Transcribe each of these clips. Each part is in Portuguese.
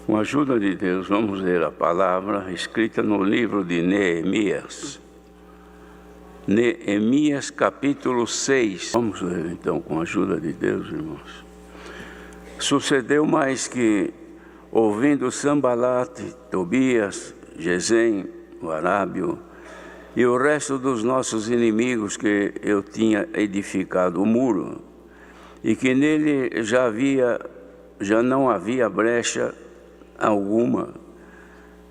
Com a ajuda de Deus, vamos ler a palavra escrita no livro de Neemias. Neemias, capítulo 6. Vamos ler então com a ajuda de Deus, irmãos. Sucedeu mais que, ouvindo Sambalate, Tobias, Gesem, o arábio, e o resto dos nossos inimigos, que eu tinha edificado o muro, e que nele já não havia brecha alguma,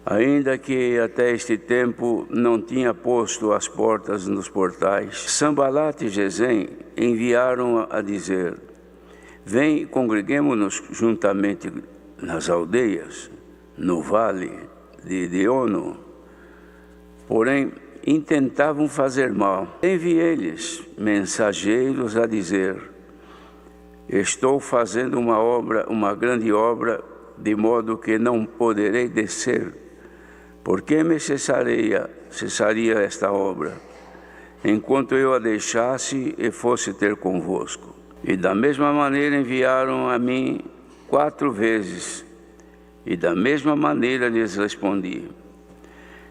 ainda que até este tempo não tinha posto as portas nos portais. Sambalate e Gesem enviaram a dizer: vem, congreguemo-nos juntamente nas aldeias, no vale de Ono. Porém, intentavam fazer mal. Enviei-lhes mensageiros a dizer: estou fazendo uma grande obra, de modo que não poderei descer. Por que me cessaria esta obra, enquanto eu a deixasse e fosse ter convosco? E da mesma maneira enviaram a mim 4 vezes, e da mesma maneira lhes respondi.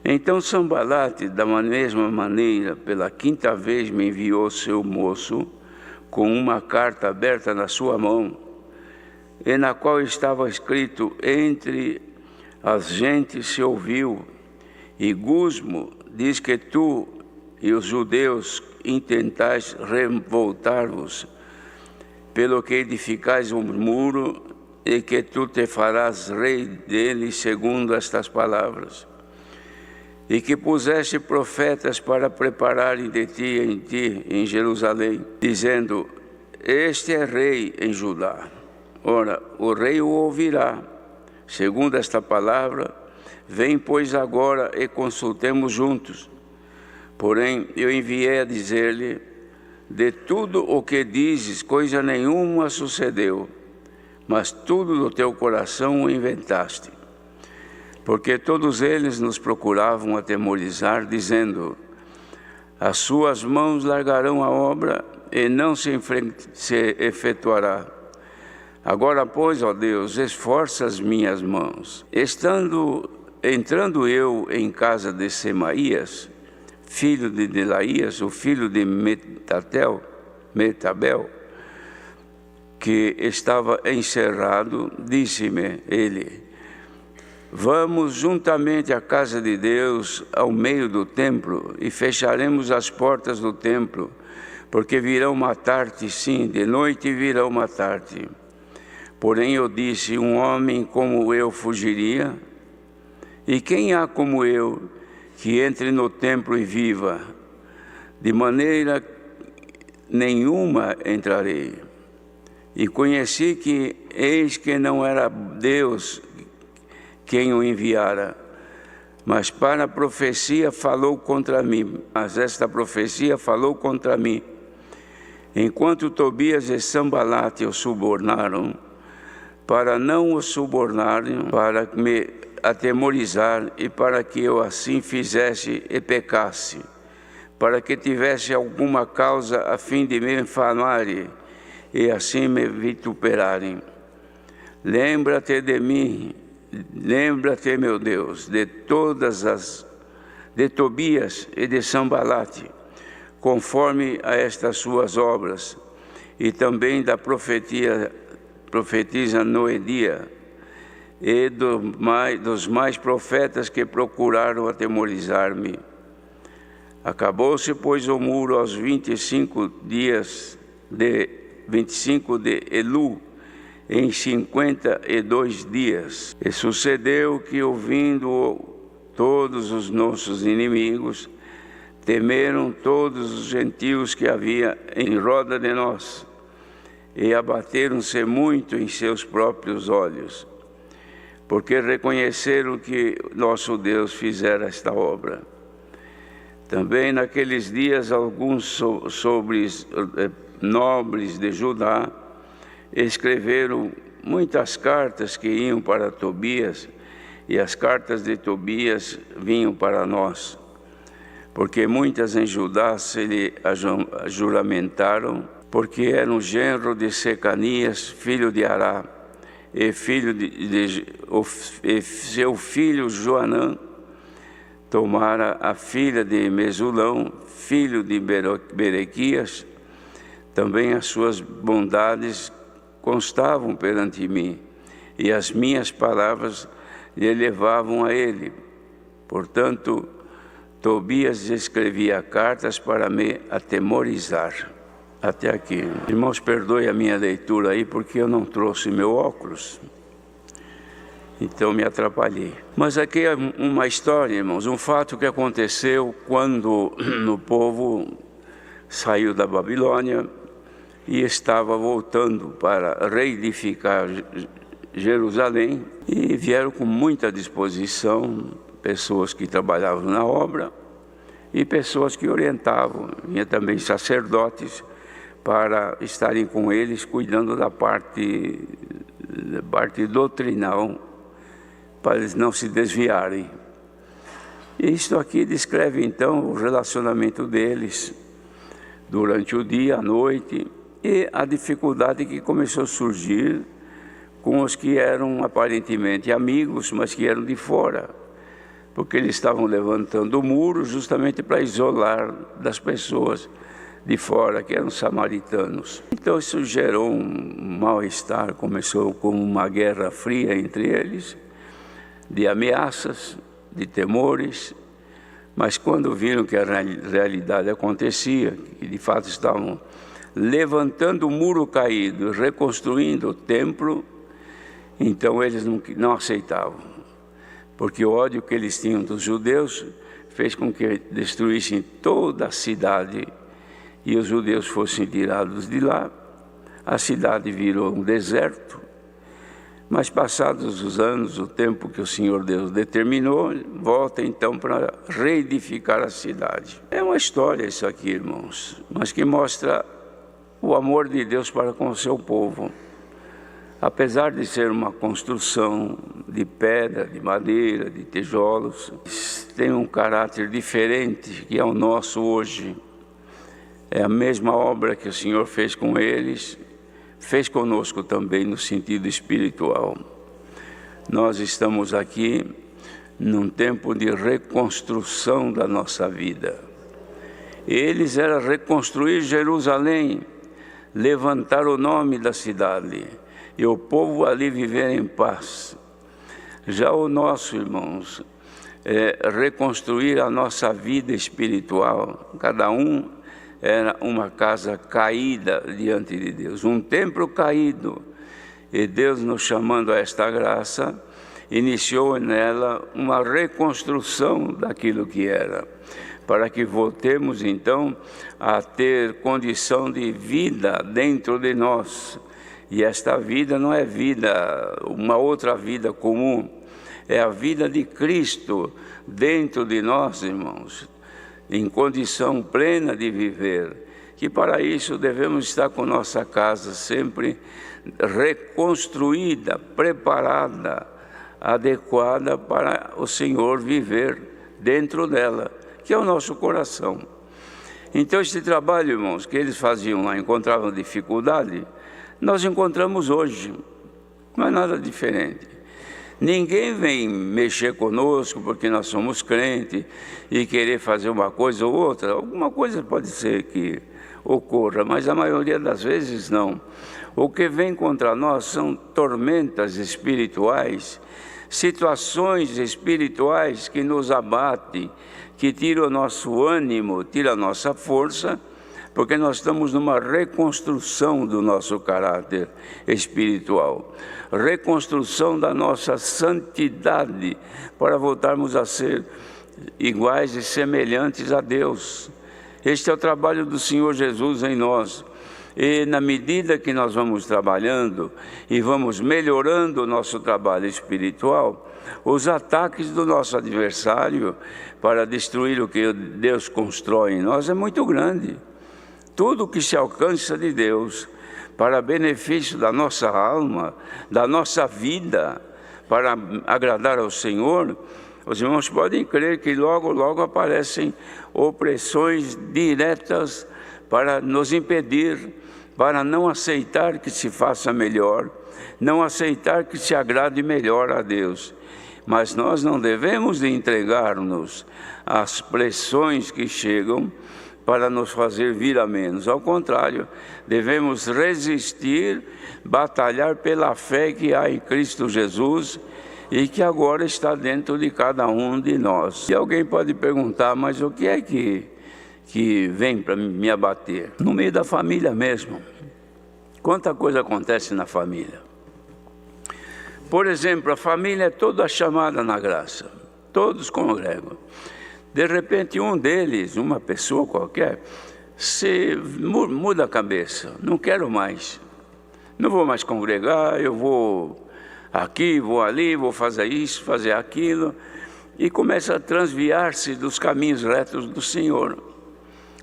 Então Sambalate, da mesma maneira, pela 5ª vez me enviou seu moço, com uma carta aberta na sua mão, e na qual estava escrito: entre as gentes se ouviu, e Gusmo diz que tu e os judeus intentais revoltar-vos, pelo que edificais um muro, e que tu te farás rei dele, segundo estas palavras, e que puseste profetas para prepararem de ti em Jerusalém, dizendo: este é rei em Judá. Ora, o rei o ouvirá, segundo esta palavra. Vem, pois, agora e consultemos juntos. Porém, eu enviei a dizer-lhe: de tudo o que dizes, coisa nenhuma sucedeu, mas tudo do teu coração o inventaste. Porque todos eles nos procuravam atemorizar, dizendo: as suas mãos largarão a obra e não se efetuará. Agora, pois, ó Deus, esforça as minhas mãos. Entrando eu em casa de Semaías, filho de Delaías, o filho de Metabel, que estava encerrado, disse-me ele: vamos juntamente à casa de Deus, ao meio do templo, e fecharemos as portas do templo, porque virão matar-te, sim, de noite virão matar-te. Porém eu disse: um homem como eu fugiria? E quem há como eu que entre no templo e viva? De maneira nenhuma entrarei. E conheci que eis que não era Deus quem o enviara, mas para a profecia falou contra mim. Mas esta profecia falou contra mim, enquanto Tobias e Sambalate o subornaram, para não o subornarem, para me atemorizar, e para que eu assim fizesse e pecasse, para que tivesse alguma causa a fim de me infamarem, e assim me vituperarem. Lembra-te de mim, lembra-te, meu Deus, de Tobias e de Sambalate, conforme a estas suas obras, e também da profetisa Noedia, e dos mais profetas que procuraram atemorizar-me. Acabou-se, pois, o muro aos 25 de Elu, em 52 dias. E sucedeu que, ouvindo todos os nossos inimigos, temeram todos os gentios que havia em roda de nós, e abateram-se muito em seus próprios olhos, porque reconheceram que nosso Deus fizera esta obra. Também naqueles dias alguns nobres de Judá escreveram muitas cartas que iam para Tobias, e as cartas de Tobias vinham para nós, porque muitas em Judá se lhe juramentaram, porque era um genro de Secanias, filho de Ará, e seu filho Joanã tomara a filha de Mesulão, filho de Berequias. Também as suas bondades constavam perante mim, e as minhas palavras lhe levavam a ele. Portanto, Tobias escrevia cartas para me atemorizar. Até aqui. Irmãos, perdoe a minha leitura aí, porque eu não trouxe meu óculos. Então me atrapalhei. Mas aqui é uma história, irmãos, um fato que aconteceu quando o povo saiu da Babilônia e estava voltando para reedificar Jerusalém, e vieram com muita disposição pessoas que trabalhavam na obra e pessoas que orientavam, e também sacerdotes, para estarem com eles cuidando da parte doutrinal, para eles não se desviarem. E isto aqui descreve então o relacionamento deles durante o dia, a noite, e a dificuldade que começou a surgir com os que eram aparentemente amigos, mas que eram de fora, porque eles estavam levantando o muro justamente para isolar das pessoas de fora, que eram samaritanos. Então isso gerou um mal-estar, começou como uma guerra fria entre eles, de ameaças, de temores, mas quando viram que a realidade acontecia, que de fato estavam levantando o muro caído, reconstruindo o templo, então eles não aceitavam, porque o ódio que eles tinham dos judeus fez com que destruíssem toda a cidade e os judeus fossem tirados de lá. A cidade virou um deserto, mas passados os anos, o tempo que o Senhor Deus determinou, volta então para reedificar a cidade. É uma história isso aqui, irmãos, mas que mostra o amor de Deus para com o seu povo. Apesar de ser uma construção de pedra, de madeira, de tijolos, tem um caráter diferente que é o nosso hoje. É a mesma obra que o Senhor fez com eles, fez conosco também no sentido espiritual. Nós estamos aqui num tempo de reconstrução da nossa vida. Eles eram reconstruir Jerusalém, levantar o nome da cidade e o povo ali viver em paz. Já o nosso, irmãos, é reconstruir a nossa vida espiritual. Cada um era uma casa caída diante de Deus, um templo caído. E Deus, nos chamando a esta graça, iniciou nela uma reconstrução daquilo que era, para que voltemos então a ter condição de vida dentro de nós. E esta vida não é vida, uma outra vida comum, é a vida de Cristo dentro de nós, irmãos, em condição plena de viver, que para isso devemos estar com nossa casa sempre reconstruída, preparada, adequada para o Senhor viver dentro dela, que é o nosso coração. Então este trabalho, irmãos, que eles faziam lá, encontravam dificuldade, nós encontramos hoje, não é nada diferente. Ninguém vem mexer conosco porque nós somos crentes e querer fazer uma coisa ou outra. Alguma coisa pode ser que ocorra, mas a maioria das vezes não. O que vem contra nós são tormentas espirituais, situações espirituais que nos abatem, que tiram o nosso ânimo, tiram a nossa força, porque nós estamos numa reconstrução do nosso caráter espiritual, reconstrução da nossa santidade, para voltarmos a ser iguais e semelhantes a Deus. Este é o trabalho do Senhor Jesus em nós. E na medida que nós vamos trabalhando e vamos melhorando o nosso trabalho espiritual, os ataques do nosso adversário para destruir o que Deus constrói em nós é muito grande. Tudo que se alcança de Deus para benefício da nossa alma, da nossa vida, para agradar ao Senhor, os irmãos podem crer que logo, logo aparecem opressões diretas para nos impedir, para não aceitar que se faça melhor, não aceitar que se agrade melhor a Deus. Mas nós não devemos de entregar-nos às pressões que chegam para nos fazer vir a menos. Ao contrário, devemos resistir, batalhar pela fé que há em Cristo Jesus e que agora está dentro de cada um de nós. E alguém pode perguntar, mas o que é que vem para me abater? No meio da família mesmo. Quanta coisa acontece na família. Por exemplo, a família é toda chamada na graça, todos congregam. De repente um deles, uma pessoa qualquer, se muda a cabeça, não quero mais, não vou mais congregar, eu vou aqui, vou ali, vou fazer isso, fazer aquilo, e começa a transviar-se dos caminhos retos do Senhor.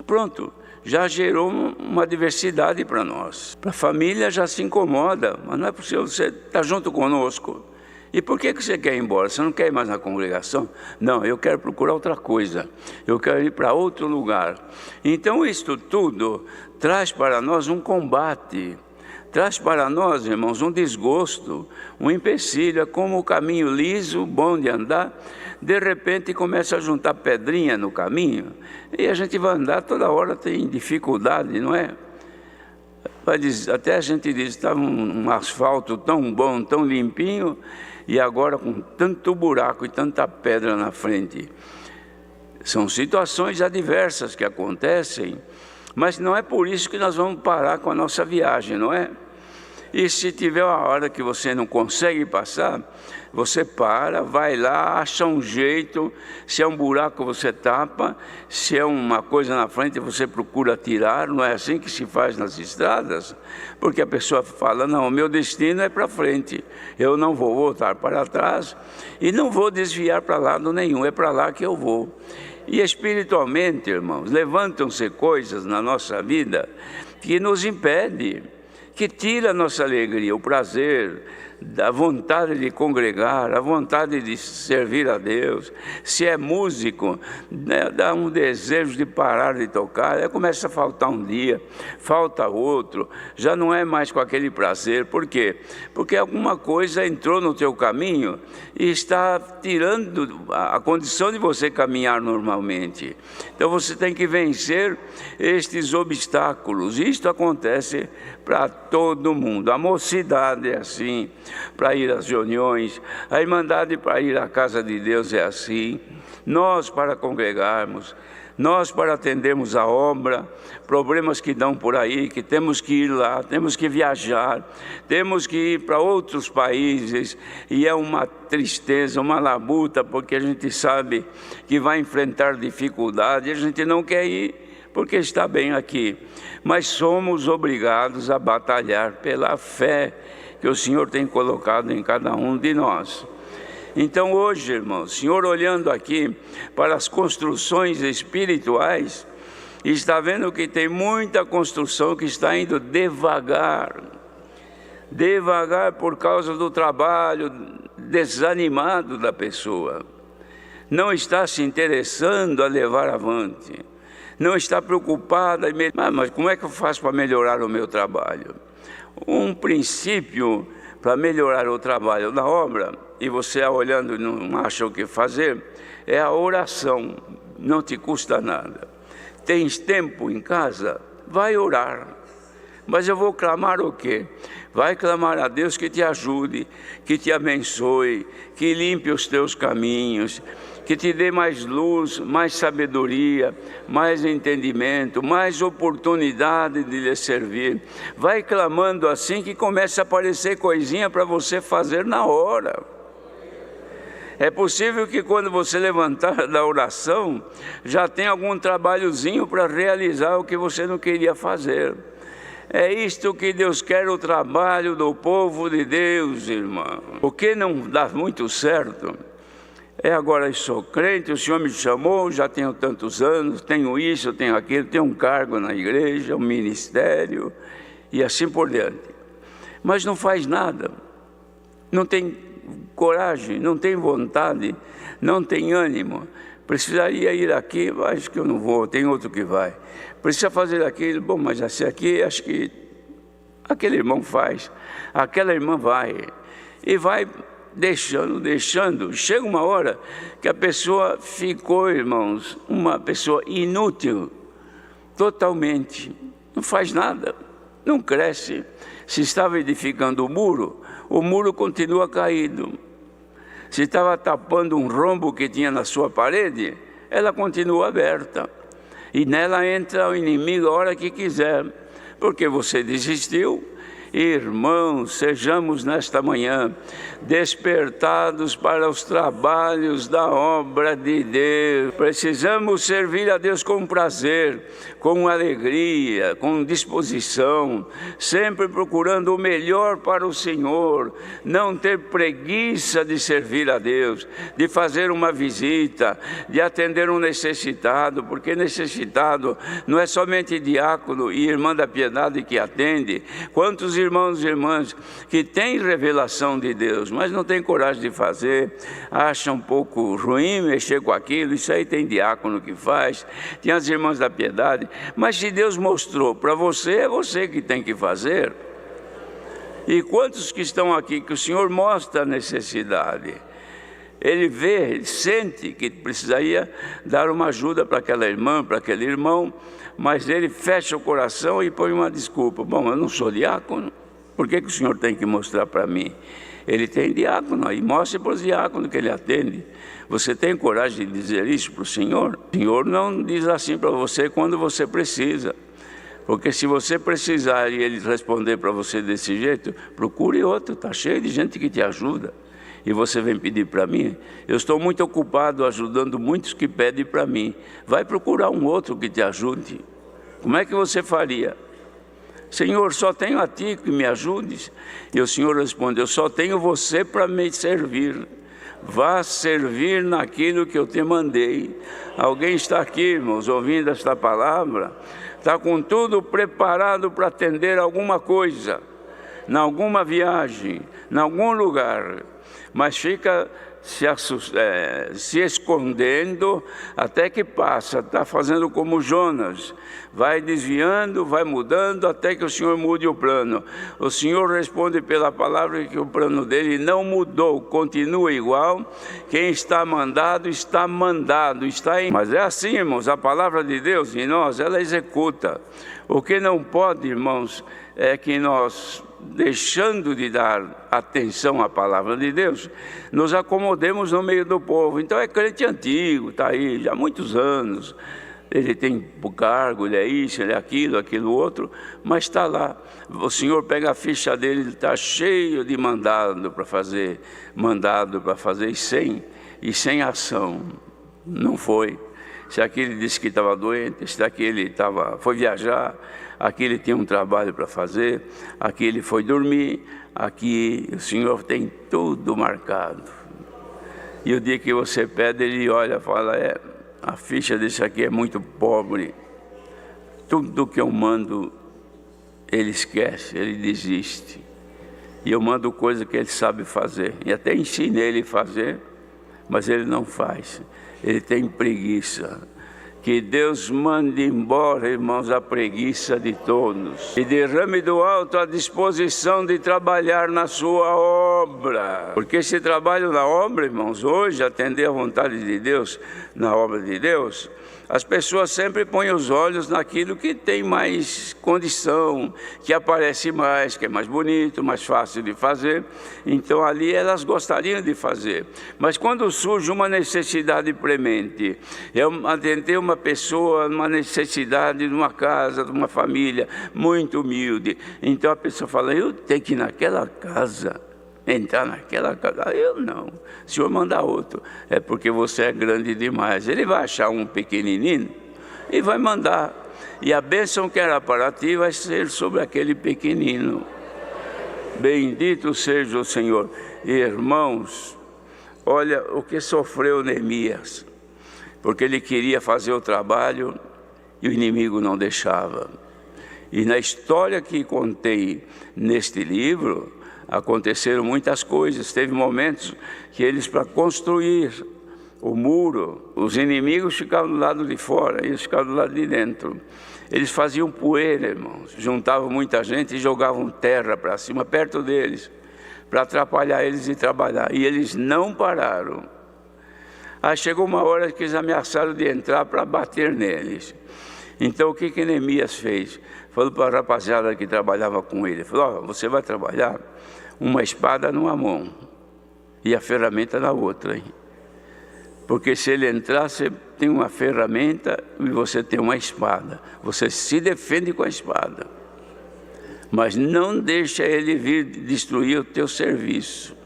Pronto, já gerou uma diversidade para nós. Para a família já se incomoda, mas não é possível, você está junto conosco. E por que você quer ir embora? Você não quer ir mais na congregação? Não, eu quero procurar outra coisa, eu quero ir para outro lugar. Então isto tudo traz para nós um combate, traz para nós, irmãos, um desgosto, um empecilho. É como o caminho liso, bom de andar, de repente começa a juntar pedrinha no caminho, e a gente vai andar toda hora, tem dificuldade, não é? Até a gente diz, estava um asfalto tão bom, tão limpinho, e agora com tanto buraco e tanta pedra na frente. São situações adversas que acontecem, mas não é por isso que nós vamos parar com a nossa viagem, não é? E se tiver uma hora que você não consegue passar, você para, vai lá, acha um jeito. Se é um buraco você tapa, se é uma coisa na frente você procura tirar. Não é assim que se faz nas estradas? Porque a pessoa fala, não, o meu destino é para frente, eu não vou voltar para trás e não vou desviar para lado nenhum, é para lá que eu vou. E espiritualmente, irmãos, levantam-se coisas na nossa vida que nos impedem, que tira a nossa alegria, o prazer, a vontade de congregar, a vontade de servir a Deus. Se é músico, né, dá um desejo de parar de tocar, aí começa a faltar um dia, falta outro, já não é mais com aquele prazer. Por quê? Porque alguma coisa entrou no teu caminho e está tirando a condição de você caminhar normalmente. Então você tem que vencer estes obstáculos. Isto acontece para todo mundo. A mocidade é assim, para ir às reuniões, a irmandade para ir à casa de Deus é assim, nós para congregarmos, nós para atendermos a obra, problemas que dão por aí, que temos que ir lá, temos que viajar, temos que ir para outros países, e é uma tristeza, uma labuta, porque a gente sabe que vai enfrentar dificuldade, a gente não quer ir, porque está bem aqui, mas somos obrigados a batalhar pela fé que o Senhor tem colocado em cada um de nós. Então hoje, irmãos, o Senhor olhando aqui para as construções espirituais, está vendo que tem muita construção que está indo devagar, devagar por causa do trabalho desanimado da pessoa, não está se interessando a levar avante, não está preocupada, mas como é que eu faço para melhorar o meu trabalho? Um princípio para melhorar o trabalho da obra, e você olhando e não acha o que fazer, é a oração, não te custa nada. Tens tempo em casa? Vai orar. Mas eu vou clamar o quê? Vai clamar a Deus que te ajude, que te abençoe, que limpe os teus caminhos, que te dê mais luz, mais sabedoria, mais entendimento, mais oportunidade de lhe servir. Vai clamando assim que começa a aparecer coisinha para você fazer na hora. É possível que quando você levantar da oração, já tenha algum trabalhozinho para realizar o que você não queria fazer. É isto que Deus quer, o trabalho do povo de Deus, irmão. O que não dá muito certo é agora eu sou crente, o Senhor me chamou, já tenho tantos anos, tenho isso, tenho aquilo, tenho um cargo na igreja, um ministério e assim por diante. Mas não faz nada, não tem coragem, não tem vontade, não tem ânimo. Precisaria ir aqui, acho que eu não vou, tem outro que vai. Precisa fazer aquilo, bom, mas esse aqui acho que aquele irmão faz, aquela irmã vai, e vai deixando. Chega uma hora que a pessoa ficou, irmãos, uma pessoa inútil, totalmente, não faz nada, não cresce. Se estava edificando o muro continua caído. Se estava tapando um rombo que tinha na sua parede, ela continua aberta. E nela entra o inimigo a hora que quiser, porque você desistiu. Irmãos, sejamos nesta manhã despertados para os trabalhos da obra de Deus. Precisamos servir a Deus com prazer, com alegria, com disposição, sempre procurando o melhor para o Senhor, não ter preguiça de servir a Deus, de fazer uma visita, de atender um necessitado, porque necessitado não é somente diácono e irmã da piedade que atende. Quantos irmãos e irmãs que têm revelação de Deus, mas não têm coragem de fazer, acham um pouco ruim mexer com aquilo, isso aí tem diácono que faz, tem as irmãs da piedade, mas se Deus mostrou para você, é você que tem que fazer. E quantos que estão aqui que o Senhor mostra a necessidade, Ele vê, ele sente que precisaria dar uma ajuda para aquela irmã, para aquele irmão, mas ele fecha o coração e põe uma desculpa. Bom, eu não sou diácono, por que o Senhor tem que mostrar para mim? Ele tem diácono aí, mostre para os diáconos que ele atende. Você tem coragem de dizer isso para o Senhor? O Senhor não diz assim para você quando você precisa. Porque se você precisar e ele responder para você desse jeito, procure outro, está cheio de gente que te ajuda. E você vem pedir para mim? Eu estou muito ocupado ajudando muitos que pedem para mim. Vai procurar um outro que te ajude. Como é que você faria? Senhor, só tenho a ti que me ajudes. E o Senhor respondeu, só tenho você para me servir. Vá servir naquilo que eu te mandei. Alguém está aqui, irmãos, ouvindo esta palavra, está com tudo preparado para atender alguma coisa, em alguma viagem, em algum lugar, mas fica se escondendo até que passa, está fazendo como Jonas, vai desviando, vai mudando até que o Senhor mude o plano. O Senhor responde pela palavra que o plano dele não mudou, continua igual. Quem está mandado, está mandado, está em... Mas é assim, irmãos, a palavra de Deus em nós, ela executa. O que não pode, irmãos, é que nós, deixando de dar atenção à palavra de Deus, nos acomodemos no meio do povo. Então é crente antigo, está aí já há muitos anos, ele tem o cargo, ele é isso, ele é aquilo outro, mas está lá. O Senhor pega a ficha dele, ele está cheio de mandado para fazer, e sem ação. Não foi. Se aquele disse que estava doente, se aquele foi viajar, aqui ele tinha um trabalho para fazer, aqui ele foi dormir, aqui o Senhor tem tudo marcado. E o dia que você pede, ele olha e fala, a ficha desse aqui é muito pobre, tudo que eu mando, ele esquece, ele desiste. E eu mando coisa que ele sabe fazer, e até ensino ele a fazer, mas ele não faz. Ele tem preguiça. Que Deus mande embora, irmãos, a preguiça de todos e derrame do alto a disposição de trabalhar na sua obra. Porque esse trabalho na obra, irmãos, hoje, atender à vontade de Deus, na obra de Deus, as pessoas sempre põem os olhos naquilo que tem mais condição, que aparece mais, que é mais bonito, mais fácil de fazer. Então ali elas gostariam de fazer. Mas quando surge uma necessidade premente, eu atendei uma pessoa, uma necessidade de uma casa, de uma família muito humilde. Então a pessoa fala, eu tenho que ir naquela casa, entrar naquela casa. Eu não, o Senhor manda outro. É porque você é grande demais. Ele vai achar um pequenininho e vai mandar. E a bênção que era para ti vai ser sobre aquele pequenino. Bendito seja o Senhor. Irmãos, olha o que sofreu Neemias, porque ele queria fazer o trabalho e o inimigo não deixava. E na história que contei neste livro, aconteceram muitas coisas. Teve momentos que eles, para construir o muro, os inimigos ficavam do lado de fora, eles ficavam do lado de dentro. Eles faziam poeira, irmãos, juntavam muita gente e jogavam terra para cima, perto deles, para atrapalhar eles de trabalhar. E eles não pararam. Aí chegou uma hora que eles ameaçaram de entrar para bater neles. Então o que Neemias fez? Falou para a rapaziada que trabalhava com ele, falou: você vai trabalhar uma espada numa mão e a ferramenta na outra, hein? Porque se ele entrar, você tem uma ferramenta e você tem uma espada. Você se defende com a espada. Mas não deixa ele vir destruir o teu serviço.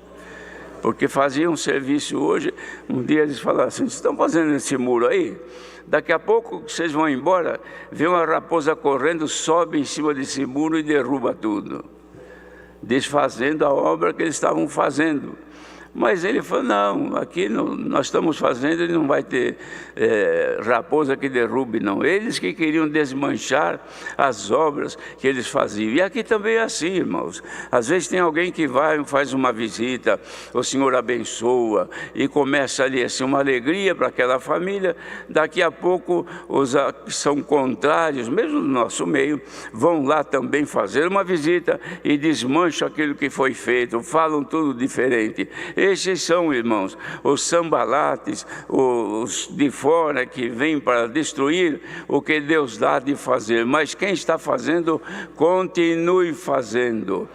Porque faziam um serviço hoje, um dia eles falaram assim: vocês estão fazendo esse muro aí? Daqui a pouco vocês vão embora, vê uma raposa correndo, sobe em cima desse muro e derruba tudo, desfazendo a obra que eles estavam fazendo. Mas ele falou: não, aqui nós estamos fazendo e não vai ter raposa que derrube, não. Eles que queriam desmanchar as obras que eles faziam. E aqui também é assim, irmãos. Às vezes tem alguém que vai, faz uma visita, o Senhor abençoa e começa ali assim, uma alegria para aquela família. Daqui a pouco os que são contrários, mesmo no nosso meio, vão lá também fazer uma visita e desmancham aquilo que foi feito, falam tudo diferente. Esses são, irmãos, os sambalates, os de fora que vêm para destruir o que Deus dá de fazer. Mas quem está fazendo, continue fazendo.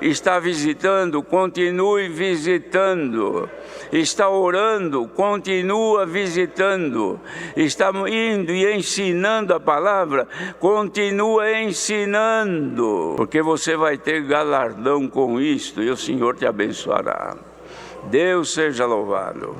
Está visitando, continue visitando. Está orando, continua visitando. Está indo e ensinando a palavra, continua ensinando. Porque você vai ter galardão com isto e o Senhor te abençoará. Deus seja louvado.